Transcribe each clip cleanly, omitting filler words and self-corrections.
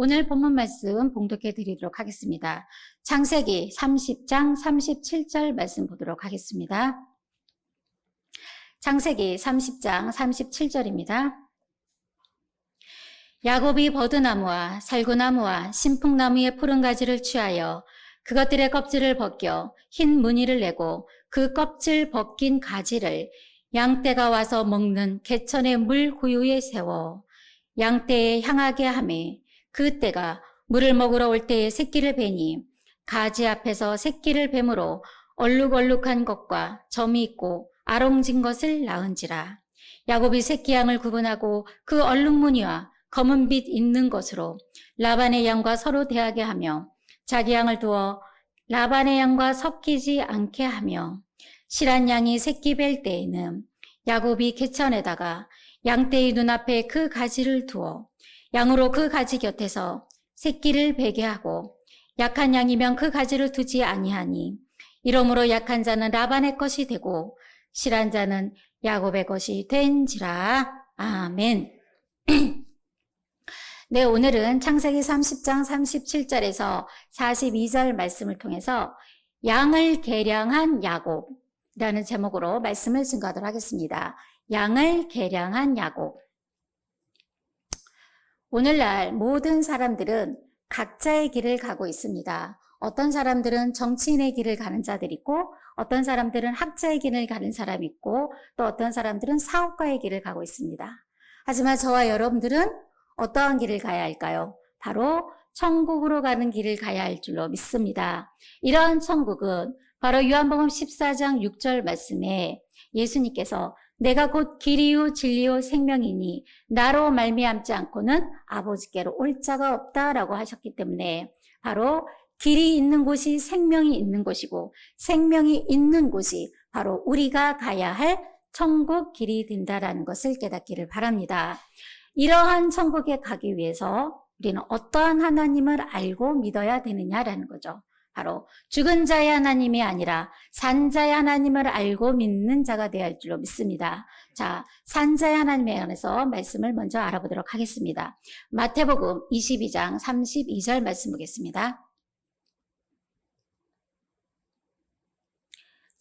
오늘 본문 말씀 봉독해 드리도록 하겠습니다. 창세기 30장 37절 말씀 보도록 하겠습니다. 창세기 30장 37절입니다. 야곱이 버드나무와 살구나무와 신풍나무의 푸른 가지를 취하여 그것들의 껍질을 벗겨 흰 무늬를 내고 그 껍질 벗긴 가지를 양떼가 와서 먹는 개천의 물 구유에 세워 양떼에 향하게 하매 그 떼가 물을 먹으러 올 때에 새끼를 베니 가지 앞에서 새끼를 뱀으로 얼룩얼룩한 것과 점이 있고 아롱진 것을 낳은지라. 야곱이 새끼 양을 구분하고 그 얼룩무늬와 검은 빛 있는 것으로 라반의 양과 서로 대하게 하며 자기 양을 두어 라반의 양과 섞이지 않게 하며 실한 양이 새끼 뵐 때에는 야곱이 개천에다가 양떼의 눈앞에 그 가지를 두어 양으로 그 가지 곁에서 새끼를 베게 하고 약한 양이면 그 가지를 두지 아니하니 이러므로 약한 자는 라반의 것이 되고 실한 자는 야곱의 것이 된지라. 아멘. 네, 오늘은 창세기 30장 37절에서 42절 말씀을 통해서 양을 계량한 야곱이라는 제목으로 말씀을 증거하도록 하겠습니다. 양을 계량한 야곱. 오늘날 모든 사람들은 각자의 길을 가고 있습니다. 어떤 사람들은 정치인의 길을 가는 자들이 있고 어떤 사람들은 학자의 길을 가는 사람이 있고 또 어떤 사람들은 사업가의 길을 가고 있습니다. 하지만 저와 여러분들은 어떠한 길을 가야 할까요? 바로 천국으로 가는 길을 가야 할 줄로 믿습니다. 이러한 천국은 바로 요한복음 14장 6절 말씀에 예수님께서 내가 곧 길이요 진리요 생명이니 나로 말미암지 않고는 아버지께로 올 자가 없다라고 하셨기 때문에 바로 길이 있는 곳이 생명이 있는 곳이고 생명이 있는 곳이 바로 우리가 가야 할 천국 길이 된다라는 것을 깨닫기를 바랍니다. 이러한 천국에 가기 위해서 우리는 어떠한 하나님을 알고 믿어야 되느냐라는 거죠. 바로 죽은 자의 하나님이 아니라 산자의 하나님을 알고 믿는 자가 되어야 할 줄로 믿습니다. 자, 산자의 하나님에 관해서 말씀을 먼저 알아보도록 하겠습니다. 마태복음 22장 32절 말씀 보겠습니다.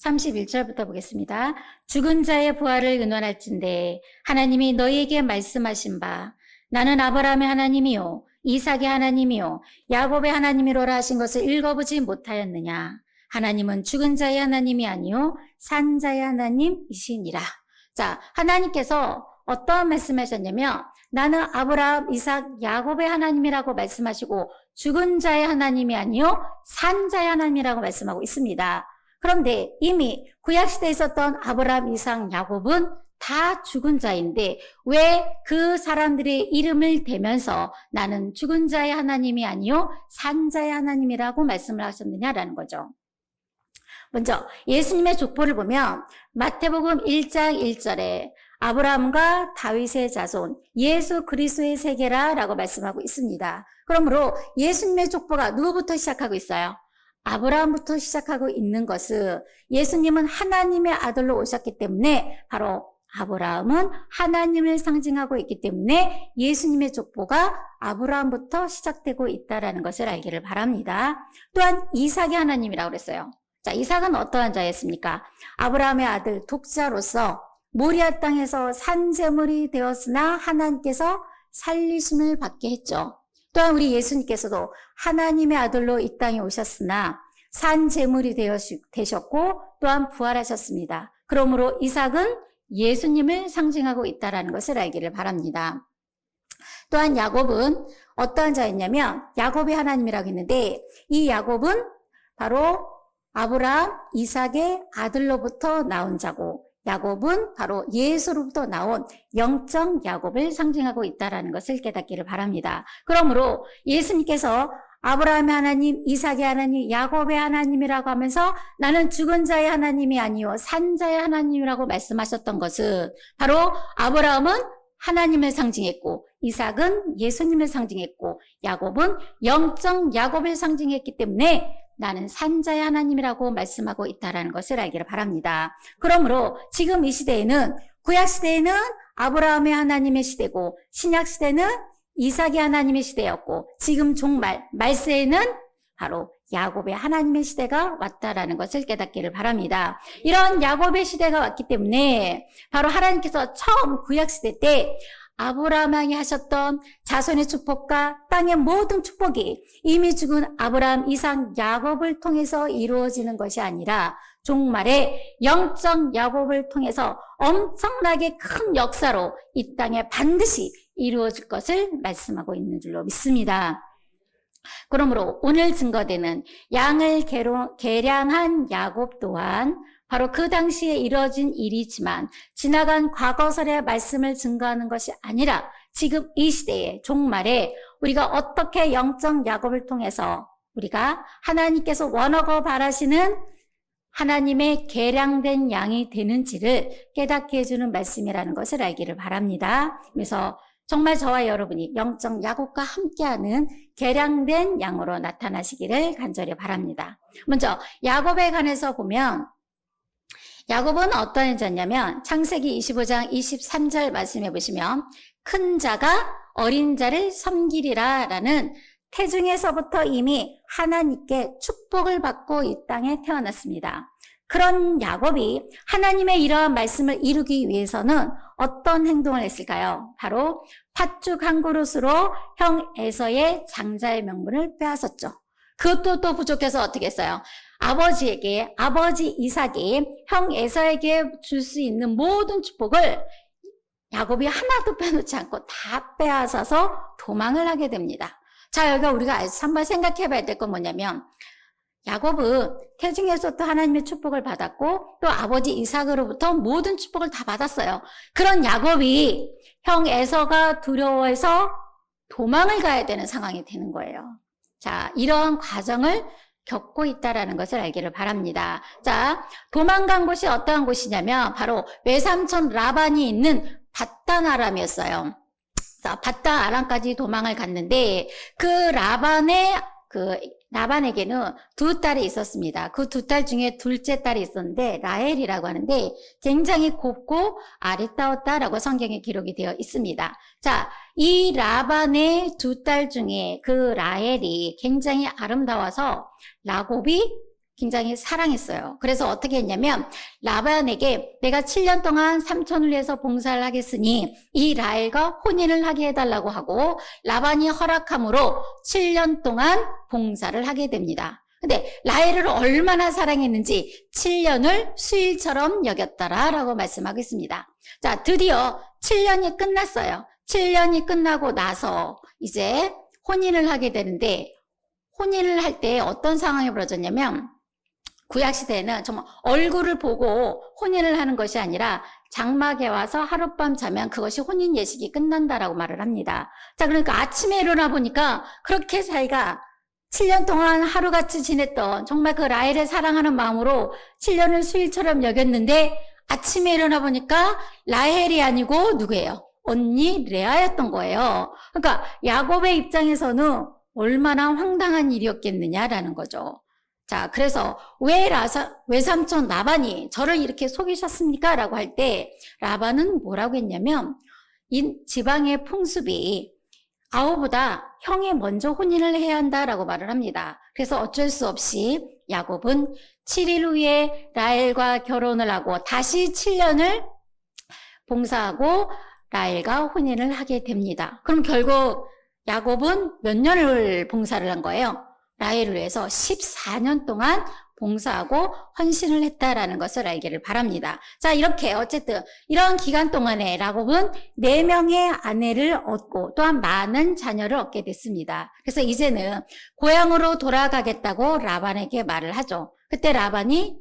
31절부터 보겠습니다. 죽은 자의 부활을 의논할진대 하나님이 너희에게 말씀하신 바 나는 아브라함의 하나님이요 이삭의 하나님이요 야곱의 하나님이로라 하신 것을 읽어보지 못하였느냐. 하나님은 죽은 자의 하나님이 아니요 산자의 하나님이시니라. 자, 하나님께서 어떠한 말씀하셨냐면 나는 아브라함, 이삭, 야곱의 하나님이라고 말씀하시고 죽은 자의 하나님이 아니요 산자의 하나님이라고 말씀하고 있습니다. 그런데 이미 구약시대에 있었던 아브라함, 이삭, 야곱은 다 죽은 자인데 왜 그 사람들의 이름을 대면서 나는 죽은 자의 하나님이 아니요 산자의 하나님이라고 말씀을 하셨느냐라는 거죠. 먼저 예수님의 족보를 보면 마태복음 1장 1절에 아브라함과 다윗의 자손 예수 그리스도의 세계라라고 말씀하고 있습니다. 그러므로 예수님의 족보가 누구부터 시작하고 있어요? 아브라함부터 시작하고 있는 것은 예수님은 하나님의 아들로 오셨기 때문에 바로 아브라함은 하나님을 상징하고 있기 때문에 예수님의 족보가 아브라함부터 시작되고 있다는 것을 알기를 바랍니다. 또한 이삭의 하나님이라고 그랬어요. 자, 이삭은 어떠한 자였습니까? 아브라함의 아들 독자로서 모리아 땅에서 산제물이 되었으나 하나님께서 살리심을 받게 했죠. 또한 우리 예수님께서도 하나님의 아들로 이 땅에 오셨으나 산제물이 되셨고 또한 부활하셨습니다. 그러므로 이삭은 예수님을 상징하고 있다는 것을 알기를 바랍니다. 또한 야곱은 어떠한 자였냐면 야곱의 하나님이라고 했는데 이 야곱은 바로 아브라함, 이삭의 아들로부터 나온 자고 야곱은 바로 예수로부터 나온 영적 야곱을 상징하고 있다는 것을 깨닫기를 바랍니다. 그러므로 예수님께서 아브라함의 하나님, 이삭의 하나님, 야곱의 하나님이라고 하면서 나는 죽은 자의 하나님이 아니요 산자의 하나님이라고 말씀하셨던 것은 바로 아브라함은 하나님을 상징했고 이삭은 예수님을 상징했고 야곱은 영적 야곱을 상징했기 때문에 나는 산자의 하나님이라고 말씀하고 있다는 것을 알기를 바랍니다. 그러므로 지금 이 시대에는 구약 시대에는 아브라함의 하나님의 시대고 신약 시대는 이삭의 하나님의 시대였고 지금 종말 말세에는 바로 야곱의 하나님의 시대가 왔다라는 것을 깨닫기를 바랍니다. 이런 야곱의 시대가 왔기 때문에 바로 하나님께서 처음 구약시대 때 아브라함에게 하셨던 자손의 축복과 땅의 모든 축복이 이미 죽은 아브라함, 이삭, 야곱을 통해서 이루어지는 것이 아니라 종말에 영적 야곱을 통해서 엄청나게 큰 역사로 이 땅에 반드시 이루어질 것을 말씀하고 있는 줄로 믿습니다. 그러므로 오늘 증거되는 양을 계량한 야곱 또한 바로 그 당시에 이루어진 일이지만 지나간 과거설의 말씀을 증거하는 것이 아니라 지금 이 시대의 종말에 우리가 어떻게 영적 야곱을 통해서 우리가 하나님께서 원하고 바라시는 하나님의 계량된 양이 되는지를 깨닫게 해주는 말씀이라는 것을 알기를 바랍니다. 그래서 정말 저와 여러분이 영적 야곱과 함께하는 계량된 양으로 나타나시기를 간절히 바랍니다. 먼저 야곱에 관해서 보면 야곱은 어떤 자냐면 창세기 25장 23절 말씀해 보시면 큰 자가 어린 자를 섬기리라 라는 태중에서부터 이미 하나님께 축복을 받고 이 땅에 태어났습니다. 그런 야곱이 하나님의 이러한 말씀을 이루기 위해서는 어떤 행동을 했을까요? 바로 팥죽 한 그릇으로 형 에서의 장자의 명분을 빼앗았죠. 그것도 또 부족해서 어떻게 했어요? 아버지 이삭이 형 에서에게 줄 수 있는 모든 축복을 야곱이 하나도 빼놓지 않고 다 빼앗아서 도망을 하게 됩니다. 자, 여기가 우리가 한번 생각해 봐야 될 건 뭐냐면 야곱은 태중에서 또 하나님의 축복을 받았고 또 아버지 이삭으로부터 모든 축복을 다 받았어요. 그런 야곱이 형 에서가 두려워해서 도망을 가야 되는 상황이 되는 거예요. 자, 이러한 과정을 겪고 있다라는 것을 알기를 바랍니다. 자, 도망간 곳이 어떠한 곳이냐면 바로 외삼촌 라반이 있는 밧단 아람이었어요. 자, 밧단 아람까지 도망을 갔는데 라반에게는 두 딸이 있었습니다. 그 두 딸 중에 둘째 딸이 있었는데 라헬이라고 하는데 굉장히 곱고 아리따웠다라고 성경에 기록이 되어 있습니다. 자, 이 라반의 두 딸 중에 그 라헬이 굉장히 아름다워서 야곱이 굉장히 사랑했어요. 그래서 어떻게 했냐면 라반에게 내가 7년 동안 삼촌을 위해서 봉사를 하겠으니 이 라헬과 혼인을 하게 해달라고 하고 라반이 허락함으로 7년 동안 봉사를 하게 됩니다. 근데 라헬을 얼마나 사랑했는지 7년을 수일처럼 여겼더라라고 말씀하고 있습니다. 자, 드디어 7년이 끝났어요. 7년이 끝나고 나서 이제 혼인을 하게 되는데 혼인을 할 때 어떤 상황이 벌어졌냐면 구약시대에는 정말 얼굴을 보고 혼인을 하는 것이 아니라 장막에 와서 하룻밤 자면 그것이 혼인 예식이 끝난다라고 말을 합니다. 자, 그러니까 아침에 일어나 보니까 그렇게 자기가 7년 동안 하루같이 지냈던 정말 그 라헬을 사랑하는 마음으로 7년을 수일처럼 여겼는데 아침에 일어나 보니까 라헬이 아니고 누구예요? 언니 레아였던 거예요. 그러니까 야곱의 입장에서는 얼마나 황당한 일이었겠느냐라는 거죠. 자, 그래서 왜 외삼촌 라반이 저를 이렇게 속이셨습니까? 라고 할 때 라반은 뭐라고 했냐면 이 지방의 풍습이 아우보다 형이 먼저 혼인을 해야 한다라고 말을 합니다. 그래서 어쩔 수 없이 야곱은 7일 후에 라헬과 결혼을 하고 다시 7년을 봉사하고 라헬과 혼인을 하게 됩니다. 그럼 결국 야곱은 몇 년을 봉사를 한 거예요? 라헬을 위해서 14년 동안 봉사하고 헌신을 했다라는 것을 알기를 바랍니다. 자, 이렇게 어쨌든 이런 기간 동안에 야곱은 4명의 아내를 얻고 또한 많은 자녀를 얻게 됐습니다. 그래서 이제는 고향으로 돌아가겠다고 라반에게 말을 하죠. 그때 라반이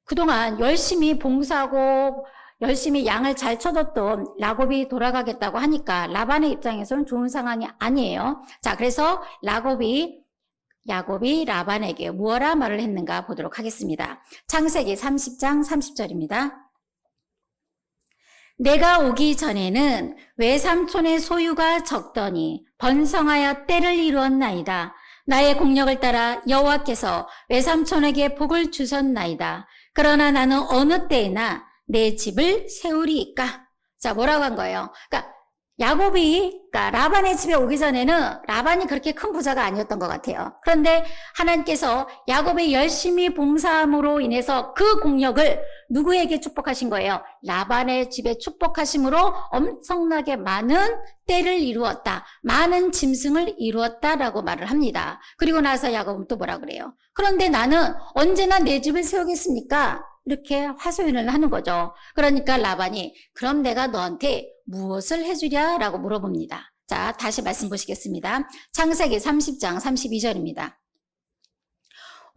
그동안 열심히 봉사하고 열심히 양을 잘 쳐줬던 야곱이 돌아가겠다고 하니까 라반의 입장에서는 좋은 상황이 아니에요. 자, 그래서 야곱이 라반에게 무엇라 말을 했는가 보도록 하겠습니다. 창세기 30장 30절입니다. 내가 오기 전에는 외삼촌의 소유가 적더니 번성하여 때를 이루었나이다. 나의 공력을 따라 여호와께서 외삼촌에게 복을 주셨나이다. 그러나 나는 어느 때에나 내 집을 세우리이까. 자, 뭐라고 한 거예요? 그러니까 야곱이 그러니까 라반의 집에 오기 전에는 라반이 그렇게 큰 부자가 아니었던 것 같아요. 그런데 하나님께서 야곱이 열심히 봉사함으로 인해서 그 공력을 누구에게 축복하신 거예요? 라반의 집에 축복하심으로 엄청나게 많은 떼를 이루었다. 많은 짐승을 이루었다라고 말을 합니다. 그리고 나서 야곱은 또 뭐라 그래요? 그런데 나는 언제나 내 집을 세우겠습니까? 이렇게 하소연을 하는 거죠. 그러니까 라반이 그럼 내가 너한테 무엇을 해주랴? 라고 물어봅니다. 자, 다시 말씀 보시겠습니다. 창세기 30장 32절입니다.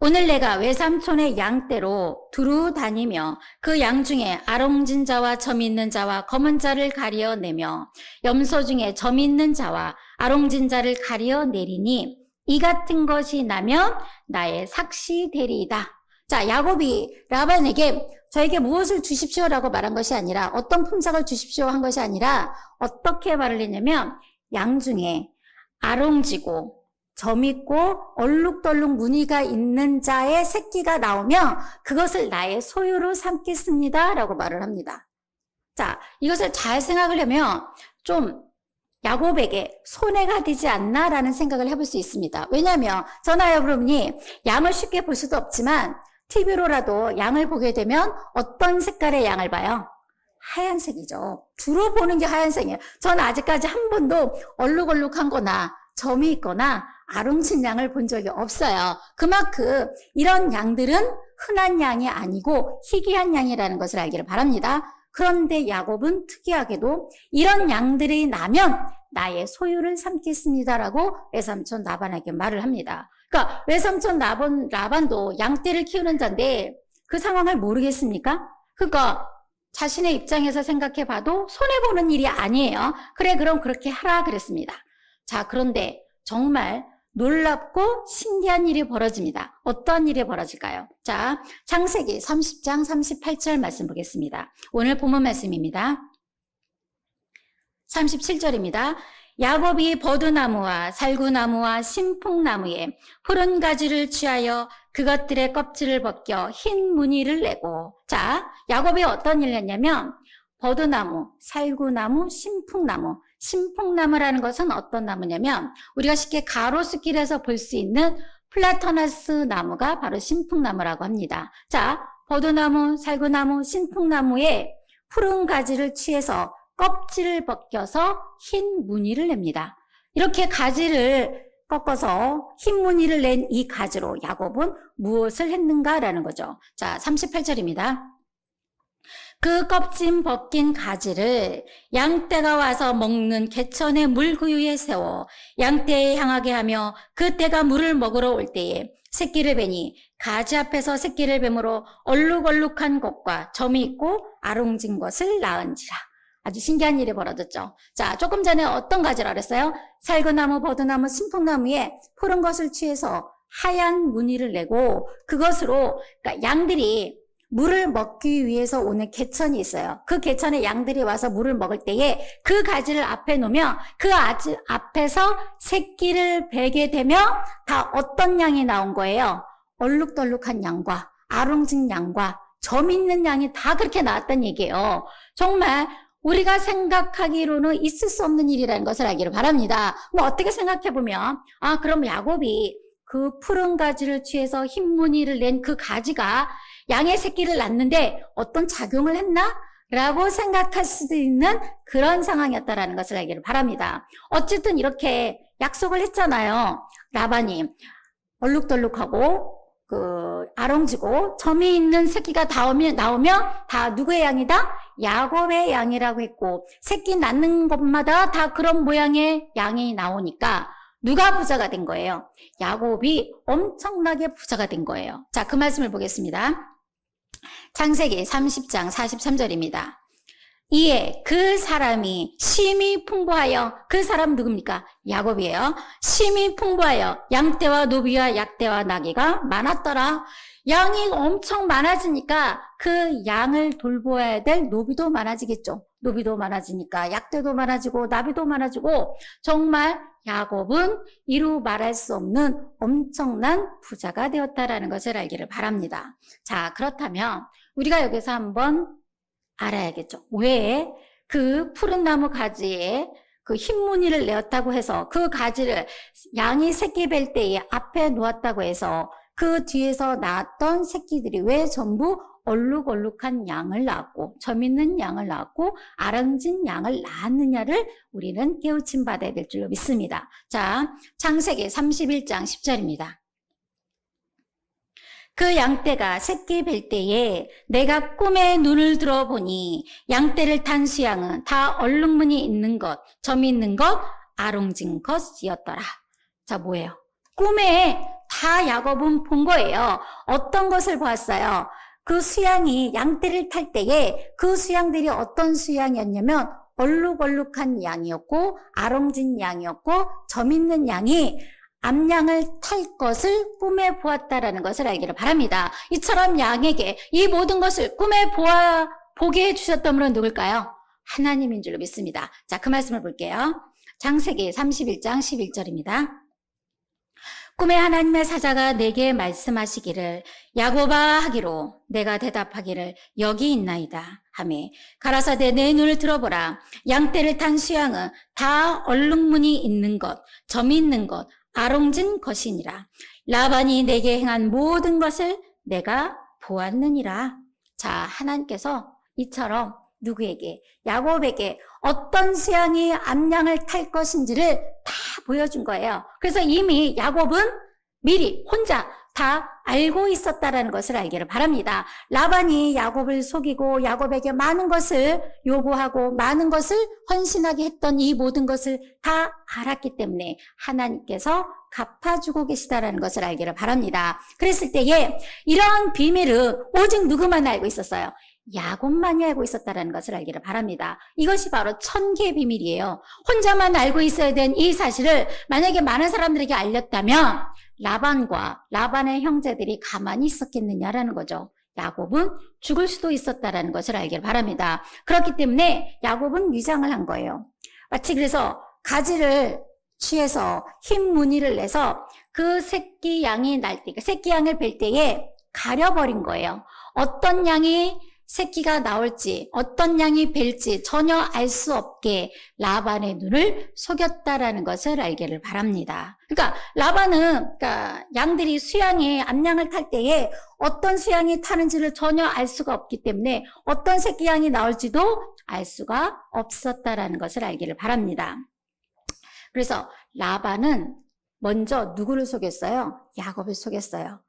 오늘 내가 외삼촌의 양떼로 두루 다니며 그 양 중에 아롱진 자와 점 있는 자와 검은 자를 가려내며 염소 중에 점 있는 자와 아롱진 자를 가려내리니 이 같은 것이 나면 나의 삭시 되리이다. 자, 야곱이 라반에게 저에게 무엇을 주십시오라고 말한 것이 아니라 어떤 품삯을 주십시오 한 것이 아니라 어떻게 말을 했냐면 양 중에 아롱지고 점 있고 얼룩덜룩 무늬가 있는 자의 새끼가 나오면 그것을 나의 소유로 삼겠습니다 라고 말을 합니다. 자, 이것을 잘 생각을 하면 좀 야곱에게 손해가 되지 않나라는 생각을 해볼 수 있습니다. 왜냐하면 저나 여러분이 양을 쉽게 볼 수도 없지만 TV로라도 양을 보게 되면 어떤 색깔의 양을 봐요? 하얀색이죠. 주로 보는 게 하얀색이에요. 저는 아직까지 한 번도 얼룩얼룩한 거나 점이 있거나 아롱진 양을 본 적이 없어요. 그만큼 이런 양들은 흔한 양이 아니고 희귀한 양이라는 것을 알기를 바랍니다. 그런데 야곱은 특이하게도 이런 양들이 나면 나의 소유를 삼겠습니다라고 외삼촌 라반에게 말을 합니다. 그러니까 외삼촌 라반도 양떼를 키우는 자인데 그 상황을 모르겠습니까? 그러니까 자신의 입장에서 생각해 봐도 손해보는 일이 아니에요. 그래, 그럼 그렇게 하라 그랬습니다. 자, 그런데 정말 놀랍고 신기한 일이 벌어집니다. 어떤 일이 벌어질까요? 자, 창세기 30장 38절 말씀 보겠습니다. 오늘 본문 말씀입니다. 37절입니다. 야곱이 버드나무와 살구나무와 신풍나무에 푸른 가지를 취하여 그것들의 껍질을 벗겨 흰 무늬를 내고, 자, 야곱이 어떤 일을 했냐면 버드나무, 살구나무, 신풍나무. 신풍나무라는 것은 어떤 나무냐면 우리가 쉽게 가로수길에서 볼 수 있는 플라터너스 나무가 바로 신풍나무라고 합니다. 자, 버드나무, 살구나무, 신풍나무에 푸른 가지를 취해서 껍질을 벗겨서 흰 무늬를 냅니다. 이렇게 가지를 꺾어서 흰 무늬를 낸 이 가지로 야곱은 무엇을 했는가라는 거죠. 자, 38절입니다. 그 껍질 벗긴 가지를 양떼가 와서 먹는 개천의 물구유에 세워 양떼에 향하게 하며 그 떼가 물을 먹으러 올 때에 새끼를 베니 가지 앞에서 새끼를 뱀으로 얼룩얼룩한 것과 점이 있고 아롱진 것을 낳은지라. 아주 신기한 일이 벌어졌죠. 자, 조금 전에 어떤 가지를 알았어요? 살구나무, 버드나무, 신풍나무에 푸른 것을 취해서 하얀 무늬를 내고 그것으로 그러니까 양들이 물을 먹기 위해서 오는 개천이 있어요. 그 개천에 양들이 와서 물을 먹을 때에 그 가지를 앞에 놓으면 그 가지 앞에서 새끼를 베게 되면 다 어떤 양이 나온 거예요? 얼룩덜룩한 양과 아롱진 양과 점 있는 양이 다 그렇게 나왔다는 얘기예요. 정말 우리가 생각하기로는 있을 수 없는 일이라는 것을 알기를 바랍니다. 뭐 어떻게 생각해보면 그럼 야곱이 그 푸른 가지를 취해서 흰 무늬를 낸 그 가지가 양의 새끼를 낳는데 어떤 작용을 했나? 라고 생각할 수도 있는 그런 상황이었다라는 것을 알기를 바랍니다. 어쨌든 이렇게 약속을 했잖아요. 라반이 얼룩덜룩하고 아롱지고 점이 있는 새끼가 나오면 다 누구의 양이다? 야곱의 양이라고 했고 새끼 낳는 것마다 다 그런 모양의 양이 나오니까 누가 부자가 된 거예요? 야곱이 엄청나게 부자가 된 거예요. 자, 그 말씀을 보겠습니다. 창세기 30장 43절입니다. 이에 그 사람이 심히 풍부하여, 그 사람 누굽니까? 야곱이에요. 심히 풍부하여 양떼와 노비와 약떼와 나귀가 많았더라. 양이 엄청 많아지니까 그 양을 돌보아야 될 노비도 많아지겠죠. 노비도 많아지니까 약떼도 많아지고 나비도 많아지고 정말 야곱은 이루 말할 수 없는 엄청난 부자가 되었다라는 것을 알기를 바랍니다. 자, 그렇다면 우리가 여기서 한번 알아야겠죠. 왜 그 푸른 나무 가지에 그 흰무늬를 내었다고 해서 그 가지를 양이 새끼 뵐 때에 앞에 놓았다고 해서 그 뒤에서 낳았던 새끼들이 왜 전부 얼룩얼룩한 양을 낳았고 점 있는 양을 낳았고 아랑진 양을 낳았느냐를 우리는 깨우침 받아야 될 줄로 믿습니다. 자, 창세기 31장 10절입니다. 그 양떼가 새끼 뵐 때에 내가 꿈에 눈을 들어보니 양떼를 탄 수양은 다 얼룩무늬 있는 것, 점 있는 것, 아롱진 것이었더라. 자, 뭐예요? 꿈에 다 야곱은 본 거예요. 어떤 것을 보았어요? 그 수양이 양떼를 탈 때에 그 수양들이 어떤 수양이었냐면 얼룩얼룩한 양이었고 아롱진 양이었고 점 있는 양이 암양을 탈 것을 꿈에 보았다라는 것을 알기를 바랍니다. 이처럼 양에게 이 모든 것을 꿈에 보게 해주셨던 분은 누굴까요? 하나님인 줄로 믿습니다. 자, 그 말씀을 볼게요. 창세기 31장 11절입니다. 꿈에 하나님의 사자가 내게 말씀하시기를 야곱아 하기로 내가 대답하기를 여기 있나이다 하매 가라사대 내 눈을 들어보라. 양떼를 탄 수양은 다 얼룩무늬 있는 것, 점이 있는 것, 아롱진 것이니라. 라반이 내게 행한 모든 것을 내가 보았느니라. 자, 하나님께서 이처럼 누구에게? 야곱에게 어떤 수양이 암양을 탈 것인지를 다 보여준 거예요. 그래서 이미 야곱은 미리 혼자 다 알고 있었다라는 것을 알기를 바랍니다. 라반이 야곱을 속이고 야곱에게 많은 것을 요구하고 많은 것을 헌신하게 했던 이 모든 것을 다 알았기 때문에 하나님께서 갚아주고 계시다라는 것을 알기를 바랍니다. 그랬을 때에 이런 비밀을 오직 누구만 알고 있었어요? 야곱만이 알고 있었다는 것을 알기를 바랍니다. 이것이 바로 천계의 비밀이에요. 혼자만 알고 있어야 된 이 사실을 만약에 많은 사람들에게 알렸다면 라반과 라반의 형제들이 가만히 있었겠느냐라는 거죠. 야곱은 죽을 수도 있었다는 것을 알기를 바랍니다. 그렇기 때문에 야곱은 위장을 한 거예요. 마치 그래서 가지를 취해서 흰 무늬를 내서 그 새끼 양이 날 때, 새끼 양을 뵐 때에 가려버린 거예요. 어떤 양이 새끼가 나올지 어떤 양이 뵐지 전혀 알 수 없게 라반의 눈을 속였다라는 것을 알기를 바랍니다. 그러니까 라반은 양들이 수양에 암양을 탈 때에 어떤 수양이 타는지를 전혀 알 수가 없기 때문에 어떤 새끼 양이 나올지도 알 수가 없었다라는 것을 알기를 바랍니다. 그래서 라반은 먼저 누구를 속였어요? 야곱을 속였어요.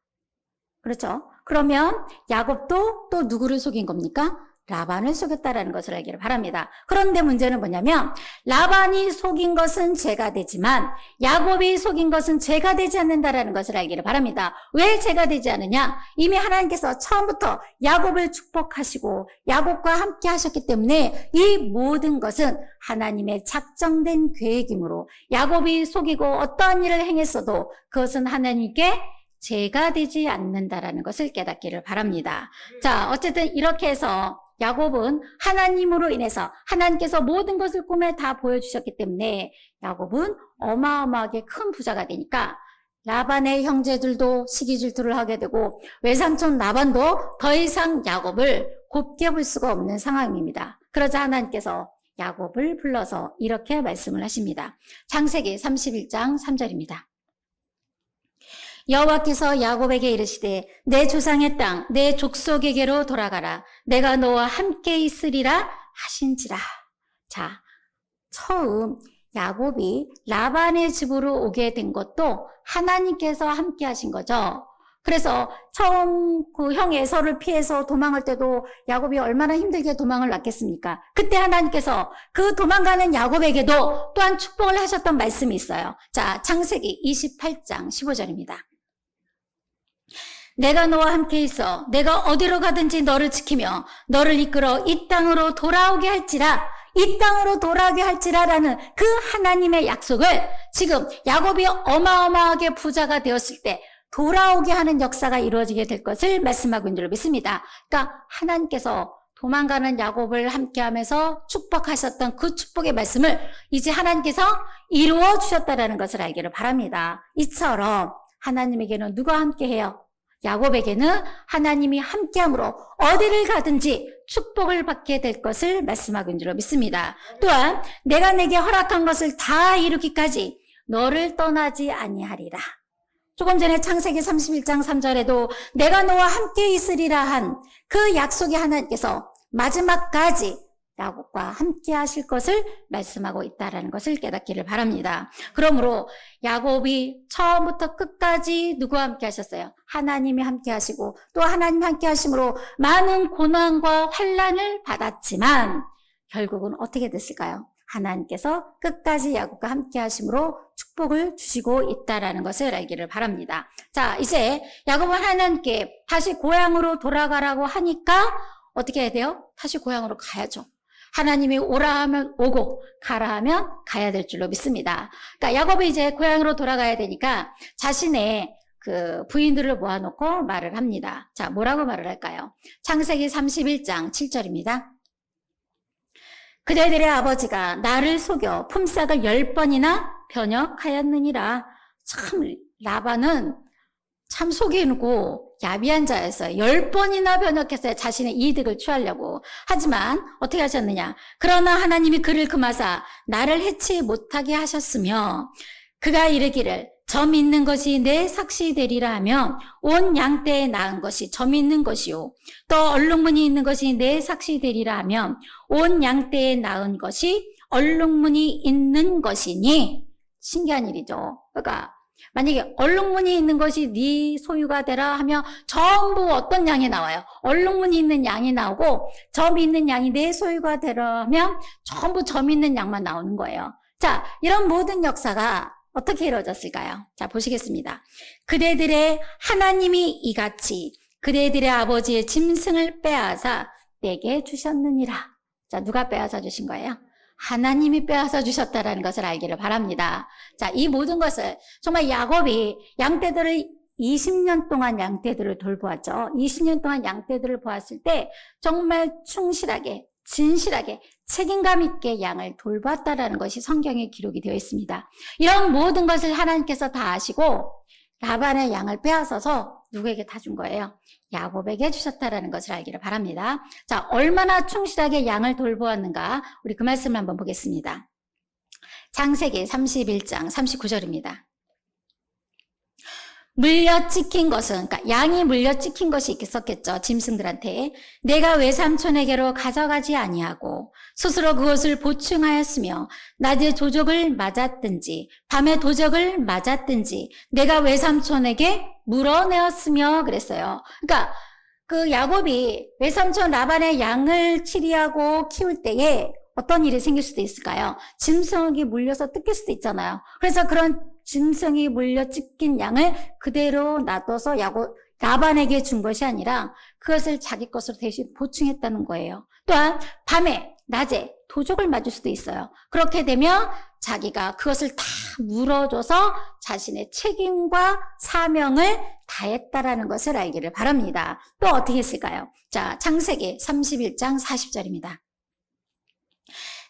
그렇죠? 그러면 야곱도 또 누구를 속인 겁니까? 라반을 속였다라는 것을 알기를 바랍니다. 그런데 문제는 뭐냐면 라반이 속인 것은 죄가 되지만 야곱이 속인 것은 죄가 되지 않는다라는 것을 알기를 바랍니다. 왜 죄가 되지 않느냐? 이미 하나님께서 처음부터 야곱을 축복하시고 야곱과 함께 하셨기 때문에 이 모든 것은 하나님의 작정된 계획이므로 야곱이 속이고 어떠한 일을 행했어도 그것은 하나님께 죄가 되지 않는다라는 것을 깨닫기를 바랍니다. 자, 어쨌든 이렇게 해서 야곱은 하나님으로 인해서 하나님께서 모든 것을 꿈에 다 보여주셨기 때문에 야곱은 어마어마하게 큰 부자가 되니까 라반의 형제들도 시기 질투를 하게 되고 외삼촌 라반도 더 이상 야곱을 곱게 볼 수가 없는 상황입니다. 그러자 하나님께서 야곱을 불러서 이렇게 말씀을 하십니다. 창세기 31장 3절입니다. 여호와께서 야곱에게 이르시되 내 조상의 땅 내 족속에게로 돌아가라. 내가 너와 함께 있으리라 하신지라. 자, 처음 야곱이 라반의 집으로 오게 된 것도 하나님께서 함께 하신 거죠. 그래서 처음 그 형 에서를 피해서 도망할 때도 야곱이 얼마나 힘들게 도망을 났겠습니까? 그때 하나님께서 그 도망가는 야곱에게도 또한 축복을 하셨던 말씀이 있어요. 자, 창세기 28장 15절입니다. 내가 너와 함께 있어 내가 어디로 가든지 너를 지키며 너를 이끌어 이 땅으로 돌아오게 할지라. 이 땅으로 돌아오게 할지라라는 그 하나님의 약속을 지금 야곱이 어마어마하게 부자가 되었을 때 돌아오게 하는 역사가 이루어지게 될 것을 말씀하고 있는 줄 믿습니다. 그러니까 하나님께서 도망가는 야곱을 함께하면서 축복하셨던 그 축복의 말씀을 이제 하나님께서 이루어 주셨다라는 것을 알기를 바랍니다. 이처럼 하나님에게는 누가 함께해요? 야곱에게는 하나님이 함께함으로 어디를 가든지 축복을 받게 될 것을 말씀하고 있는 줄 믿습니다. 또한 내가 내게 허락한 것을 다 이루기까지 너를 떠나지 아니하리라. 조금 전에 창세기 31장 3절에도 내가 너와 함께 있으리라 한 그 약속이 하나님께서 마지막까지 야곱과 함께 하실 것을 말씀하고 있다는 것을 깨닫기를 바랍니다. 그러므로 야곱이 처음부터 끝까지 누구와 함께 하셨어요? 하나님이 함께 하시고 또 하나님 함께 하심으로 많은 고난과 환난을 받았지만 결국은 어떻게 됐을까요? 하나님께서 끝까지 야곱과 함께 하심으로 축복을 주시고 있다는 것을 알기를 바랍니다. 자, 이제 야곱은 하나님께 다시 고향으로 돌아가라고 하니까 어떻게 해야 돼요? 다시 고향으로 가야죠. 하나님이 오라 하면 오고 가라 하면 가야 될 줄로 믿습니다. 그러니까 야곱이 이제 고향으로 돌아가야 되니까 자신의 그 부인들을 모아놓고 말을 합니다. 자, 뭐라고 말을 할까요? 창세기 31장 7절입니다. 그대들의 아버지가 나를 속여 품삯을 10번이나 변역하였느니라. 참 라반은 참 속이고 야비한 자였어요. 10번이나 변역했어요. 자신의 이득을 취하려고. 하지만 어떻게 하셨느냐. 그러나 하나님이 그를 금하사 나를 해치 못하게 하셨으며 그가 이르기를 점 있는 것이 내 삭시 되리라 하며 온 양떼에 낳은 것이 점 있는 것이요 또 얼룩무늬 있는 것이 내 삭시 되리라 하며 온 양떼에 낳은 것이 얼룩무늬 있는 것이니. 신기한 일이죠. 그러니까 만약에 얼룩무늬 있는 것이 네 소유가 되라 하면 전부 어떤 양이 나와요? 얼룩무늬 있는 양이 나오고 점 있는 양이 내 소유가 되라 하면 전부 점 있는 양만 나오는 거예요. 자, 이런 모든 역사가 어떻게 이루어졌을까요? 자, 보시겠습니다. 그대들의 하나님이 이같이 그대들의 아버지의 짐승을 빼앗아 내게 주셨느니라. 자, 누가 빼앗아 주신 거예요? 하나님이 빼앗아 주셨다는 것을 알기를 바랍니다. 자, 이 모든 것을 정말 야곱이 양떼들을 20년 동안 양떼들을 돌보았죠. 20년 동안 양떼들을 보았을 때 정말 충실하게 진실하게 책임감 있게 양을 돌봤다라는 것이 성경에 기록이 되어 있습니다. 이런 모든 것을 하나님께서 다 아시고 라반의 양을 빼앗아서 누구에게 다 준 거예요? 야곱에게 주셨다라는 것을 알기를 바랍니다. 자, 얼마나 충실하게 양을 돌보았는가 우리 그 말씀을 한번 보겠습니다. 창세기 31장 39절입니다. 물려 찍힌 것은, 그러니까 양이 물려 찍힌 것이 있었겠죠. 짐승들한테. 내가 외삼촌에게로 가져가지 아니하고 스스로 그것을 보충하였으며 낮에 도적을 맞았든지 밤에 도적을 맞았든지 내가 외삼촌에게 물어내었으며 그랬어요. 그러니까 그 야곱이 외삼촌 라반의 양을 치리하고 키울 때에 어떤 일이 생길 수도 있을까요? 짐승이 물려서 뜯길 수도 있잖아요. 그래서 그런 짐승이 물려 찢긴 양을 그대로 놔둬서 라반에게 준 것이 아니라 그것을 자기 것으로 대신 보충했다는 거예요. 또한 밤에, 낮에 도적을 맞을 수도 있어요. 그렇게 되면 자기가 그것을 다 물어줘서 자신의 책임과 사명을 다했다라는 것을 알기를 바랍니다. 또 어떻게 했을까요? 자, 창세기 31장 40절입니다.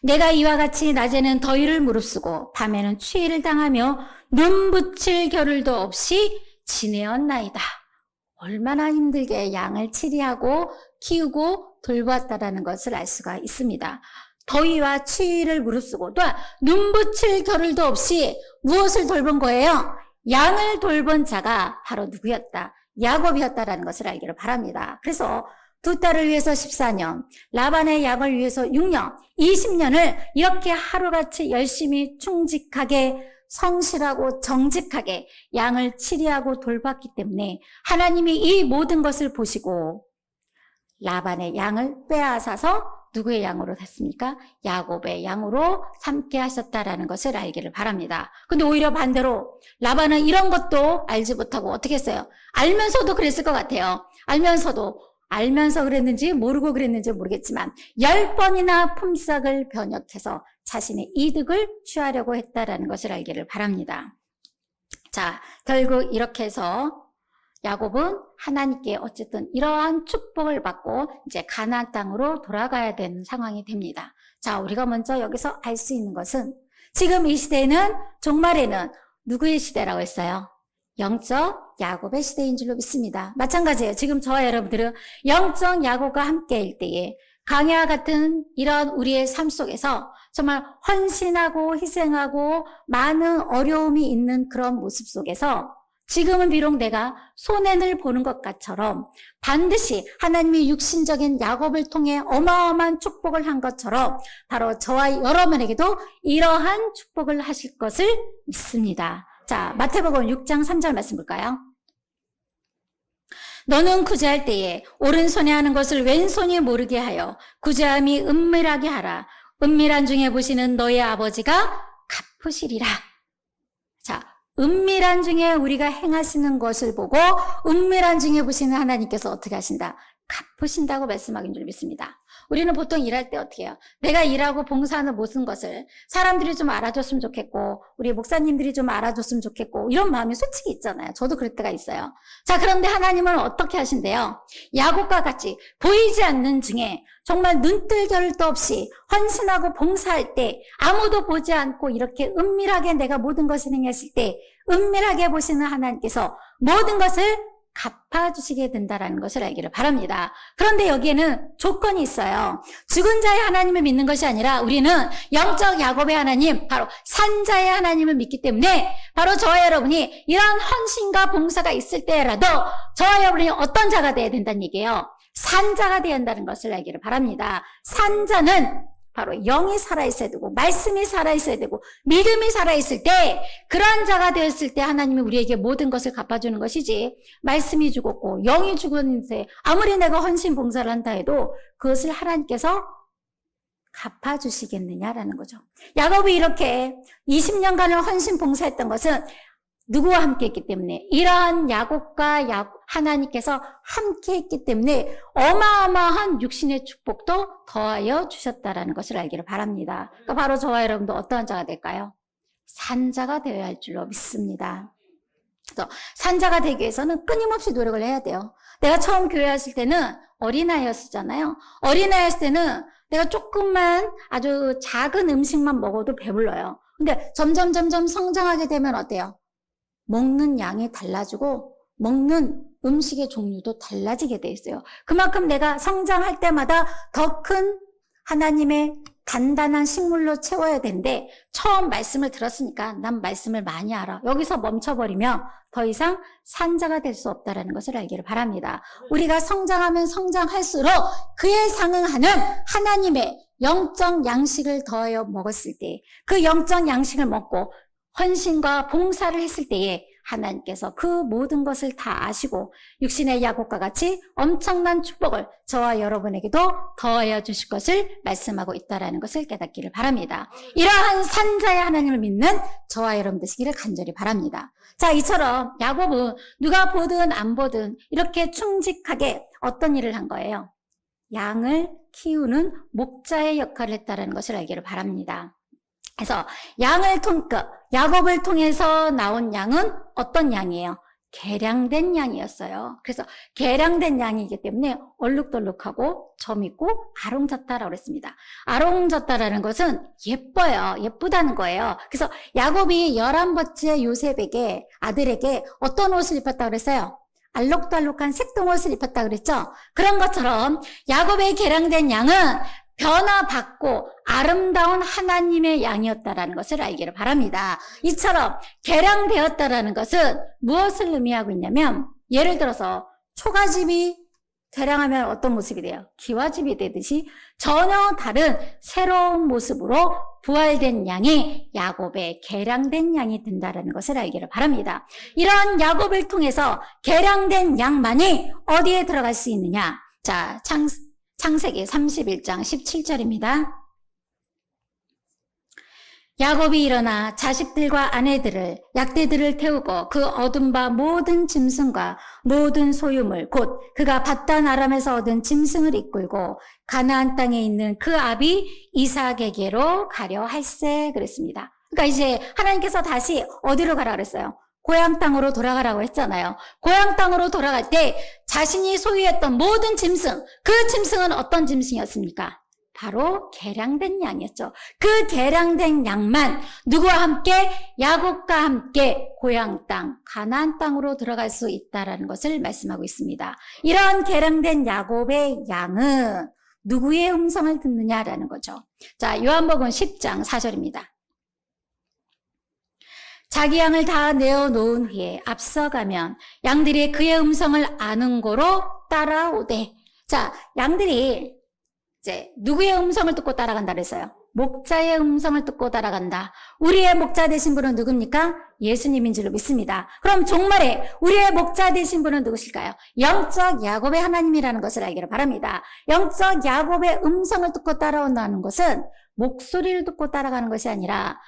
내가 이와 같이 낮에는 더위를 무릅쓰고 밤에는 추위를 당하며 눈 붙일 겨를도 없이 지내었나이다. 얼마나 힘들게 양을 치리하고 키우고 돌보았다라는 것을 알 수가 있습니다. 더위와 추위를 무릅쓰고 또한 눈 붙일 겨를도 없이 무엇을 돌본 거예요? 양을 돌본 자가 바로 누구였다? 야곱이었다라는 것을 알기를 바랍니다. 그래서 두 딸을 위해서 14년, 라반의 양을 위해서 6년, 20년을 이렇게 하루같이 열심히 충직하게 성실하고 정직하게 양을 치리하고 돌봤기 때문에 하나님이 이 모든 것을 보시고 라반의 양을 빼앗아서 누구의 양으로 됐습니까? 야곱의 양으로 삼게 하셨다라는 것을 알기를 바랍니다. 근데 오히려 반대로 라반은 이런 것도 알지 못하고 어떻게 했어요? 알면서도 그랬을 것 같아요. 알면서 그랬는지 모르고 그랬는지 모르겠지만 10번이나 품삯을 변역해서 자신의 이득을 취하려고 했다라는 것을 알기를 바랍니다. 자, 결국 이렇게 해서 야곱은 하나님께 어쨌든 이러한 축복을 받고 이제 가나안 땅으로 돌아가야 되는 상황이 됩니다. 자, 우리가 먼저 여기서 알 수 있는 것은 지금 이 시대는 종말에는 누구의 시대라고 했어요? 영적 야곱의 시대인 줄로 믿습니다. 마찬가지예요. 지금 저와 여러분들은 영적 야곱과 함께일 때에 강야와 같은 이런 우리의 삶 속에서 정말 헌신하고 희생하고 많은 어려움이 있는 그런 모습 속에서 지금은 비록 내가 손해를 보는 것처럼 반드시 하나님이 육신적인 야곱을 통해 어마어마한 축복을 한 것처럼 바로 저와 여러분에게도 이러한 축복을 하실 것을 믿습니다. 자, 마태복음 6장 3절 말씀 볼까요? 너는 구제할 때에 오른손에 하는 것을 왼손이 모르게 하여 구제함이 은밀하게 하라. 은밀한 중에 보시는 너의 아버지가 갚으시리라. 자, 은밀한 중에 우리가 행하시는 것을 보고 은밀한 중에 보시는 하나님께서 어떻게 하신다? 갚으신다고 말씀하긴 줄 믿습니다. 우리는 보통 일할 때 어떻게 해요? 내가 일하고 봉사하는 모든 것을 사람들이 좀 알아줬으면 좋겠고 우리 목사님들이 좀 알아줬으면 좋겠고 이런 마음이 솔직히 있잖아요. 저도 그럴 때가 있어요. 자, 그런데 하나님은 어떻게 하신대요? 야곱과 같이 보이지 않는 중에 정말 눈뜰 겨를도 없이 헌신하고 봉사할 때 아무도 보지 않고 이렇게 은밀하게 내가 모든 것을 행했을 때 은밀하게 보시는 하나님께서 모든 것을 갚아주시게 된다는 것을 알기를 바랍니다. 그런데 여기에는 조건이 있어요. 죽은 자의 하나님을 믿는 것이 아니라 우리는 영적 야곱의 하나님, 바로 산자의 하나님을 믿기 때문에 바로 저와 여러분이 이런 헌신과 봉사가 있을 때라도 저와 여러분이 어떤 자가 되어야 된다는 얘기예요. 산자가 되어야 한다는 것을 알기를 바랍니다. 산자는 바로 영이 살아있어야 되고 말씀이 살아있어야 되고 믿음이 살아있을 때 그러한 자가 되었을 때 하나님이 우리에게 모든 것을 갚아주는 것이지 말씀이 죽었고 영이 죽었는데 아무리 내가 헌신 봉사를 한다 해도 그것을 하나님께서 갚아주시겠느냐라는 거죠. 야곱이 이렇게 20년간을 헌신 봉사했던 것은 누구와 함께 했기 때문에 이러한 야곱과 하나님께서 함께 했기 때문에 어마어마한 육신의 축복도 더하여 주셨다라는 것을 알기를 바랍니다. 그러니까 바로 저와 여러분도 어떠한 자가 될까요? 산자가 되어야 할 줄로 믿습니다. 그래서 산자가 되기 위해서는 끊임없이 노력을 해야 돼요. 내가 처음 교회 왔을 때는 어린아이였잖아요. 어린아이였을 때는 내가 조금만 아주 작은 음식만 먹어도 배불러요. 근데 점점 성장하게 되면 어때요? 먹는 양이 달라지고 먹는 음식의 종류도 달라지게 돼 있어요. 그만큼 내가 성장할 때마다 더 큰 하나님의 단단한 식물로 채워야 되는데 처음 말씀을 들었으니까 난 말씀을 많이 알아. 여기서 멈춰버리면 더 이상 산자가 될 수 없다는 것을 알기를 바랍니다. 우리가 성장하면 성장할수록 그에 상응하는 하나님의 영적 양식을 더하여 먹었을 때 그 영적 양식을 먹고 헌신과 봉사를 했을 때에 하나님께서 그 모든 것을 다 아시고 육신의 야곱과 같이 엄청난 축복을 저와 여러분에게도 더하여 주실 것을 말씀하고 있다는 것을 깨닫기를 바랍니다. 이러한 산자의 하나님을 믿는 저와 여러분 되시기를 간절히 바랍니다. 자, 이처럼 야곱은 누가 보든 안 보든 이렇게 충직하게 어떤 일을 한 거예요? 양을 키우는 목자의 역할을 했다는 것을 알기를 바랍니다. 그래서 야곱을 통해서 나온 양은 어떤 양이에요? 개량된 양이었어요. 그래서 개량된 양이기 때문에 얼룩덜룩하고 점 있고 아롱졌다라고 그랬습니다. 아롱졌다라는 것은 예뻐요. 예쁘다는 거예요. 그래서 야곱이 11번째 요셉에게 아들에게 어떤 옷을 입혔다고 그랬어요? 알록달록한 색동옷을 입혔다고 그랬죠? 그런 것처럼 야곱의 개량된 양은 변화받고 아름다운 하나님의 양이었다라는 것을 알기를 바랍니다. 이처럼 개량되었다라는 것은 무엇을 의미하고 있냐면 예를 들어서 초가집이 개량하면 어떤 모습이 돼요? 기와집이 되듯이 전혀 다른 새로운 모습으로 부활된 양이 야곱의 개량된 양이 된다는 것을 알기를 바랍니다. 이러한 야곱을 통해서 개량된 양만이 어디에 들어갈 수 있느냐? 자, 창세기 31장 17절입니다. 야곱이 일어나 자식들과 아내들을 약대들을 태우고 그 얻은 바 모든 짐승과 모든 소유물 곧 그가 밧단 아람에서 얻은 짐승을 이끌고 가나안 땅에 있는 그 아비 이삭에게로 가려 할세 그랬습니다. 그러니까 이제 하나님께서 다시 어디로 가라 그랬어요? 고향 땅으로 돌아가라고 했잖아요. 고향 땅으로 돌아갈 때 자신이 소유했던 모든 짐승, 그 짐승은 어떤 짐승이었습니까? 바로 계량된 양이었죠. 그 계량된 양만 누구와 함께? 야곱과 함께 고향 땅, 가나안 땅으로 들어갈 수 있다라는 것을 말씀하고 있습니다. 이런 계량된 야곱의 양은 누구의 음성을 듣느냐라는 거죠. 자, 요한복음 10장 4절입니다. 자기 양을 다 내어놓은 후에 앞서가면 양들이 그의 음성을 아는 고로 따라오되. 자, 양들이 이제 누구의 음성을 듣고 따라간다 그랬어요? 목자의 음성을 듣고 따라간다. 우리의 목자 되신 분은 누굽니까? 예수님인 줄로 믿습니다. 그럼 종말에 우리의 목자 되신 분은 누구실까요? 영적 야곱의 하나님이라는 것을 알기를 바랍니다. 영적 야곱의 음성을 듣고 따라온다는 것은 목소리를 듣고 따라가는 것이 아니라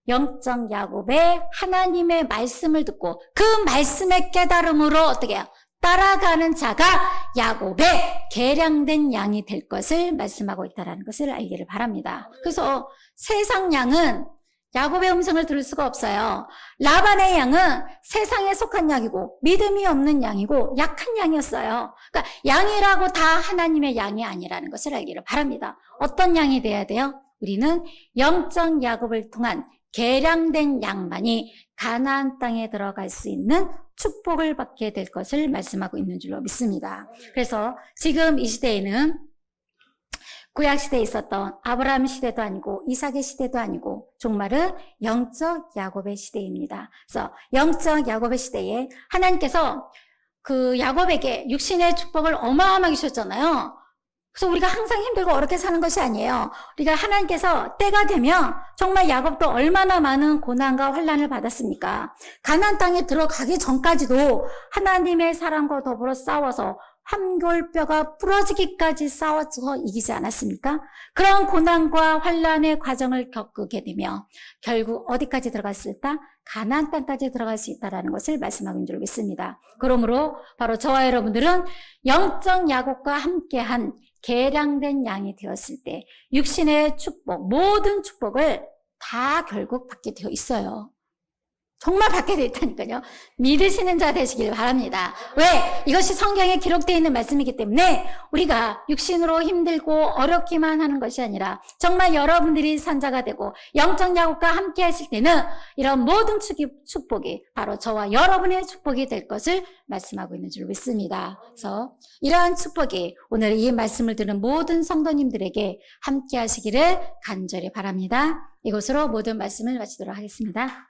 영적 야곱의 하나님의 말씀을 듣고 그 말씀의 깨달음으로 어떻게 해요? 따라가는 자가 야곱의 계량된 양이 될 것을 말씀하고 있다는 것을 알기를 바랍니다. 그래서 세상 양은 야곱의 음성을 들을 수가 없어요. 라반의 양은 세상에 속한 양이고 믿음이 없는 양이고 약한 양이었어요. 그러니까 양이라고 다 하나님의 양이 아니라는 것을 알기를 바랍니다. 어떤 양이 돼야 돼요? 우리는 영적 야곱을 통한 계량된 양만이 가나안 땅에 들어갈 수 있는 축복을 받게 될 것을 말씀하고 있는 줄로 믿습니다. 그래서 지금 이 시대에는 구약 시대에 있었던 아브라함 시대도 아니고 이삭의 시대도 아니고 종말은 영적 야곱의 시대입니다. 그래서 영적 야곱의 시대에 하나님께서 그 야곱에게 육신의 축복을 어마어마하게 주셨잖아요. 그래서 우리가 항상 힘들고 어렵게 사는 것이 아니에요. 우리가 하나님께서 때가 되면 정말 야곱도 얼마나 많은 고난과 환난을 받았습니까? 가나안 땅에 들어가기 전까지도 하나님의 사람과 더불어 싸워서 함골뼈가 부러지기까지 싸워서 이기지 않았습니까? 그런 고난과 환난의 과정을 겪게 되며 결국 어디까지 들어갔을까? 가나안 땅까지 들어갈 수 있다는 것을 말씀하고 있는 줄 믿습니다. 그러므로 바로 저와 여러분들은 영적 야곱과 함께한 계량된 양이 되었을 때 육신의 축복, 모든 축복을 다 결국 받게 되어 있어요. 정말 받게 되어 있다니까요. 믿으시는 자 되시길 바랍니다. 왜? 이것이 성경에 기록되어 있는 말씀이기 때문에 우리가 육신으로 힘들고 어렵기만 하는 것이 아니라 정말 여러분들이 산자가 되고 영적 야곱과 함께 하실 때는 이런 모든 축복이 바로 저와 여러분의 축복이 될 것을 말씀하고 있는 줄 믿습니다. 그래서 이러한 축복이 오늘 이 말씀을 들은 모든 성도님들에게 함께 하시기를 간절히 바랍니다. 이것으로 모든 말씀을 마치도록 하겠습니다.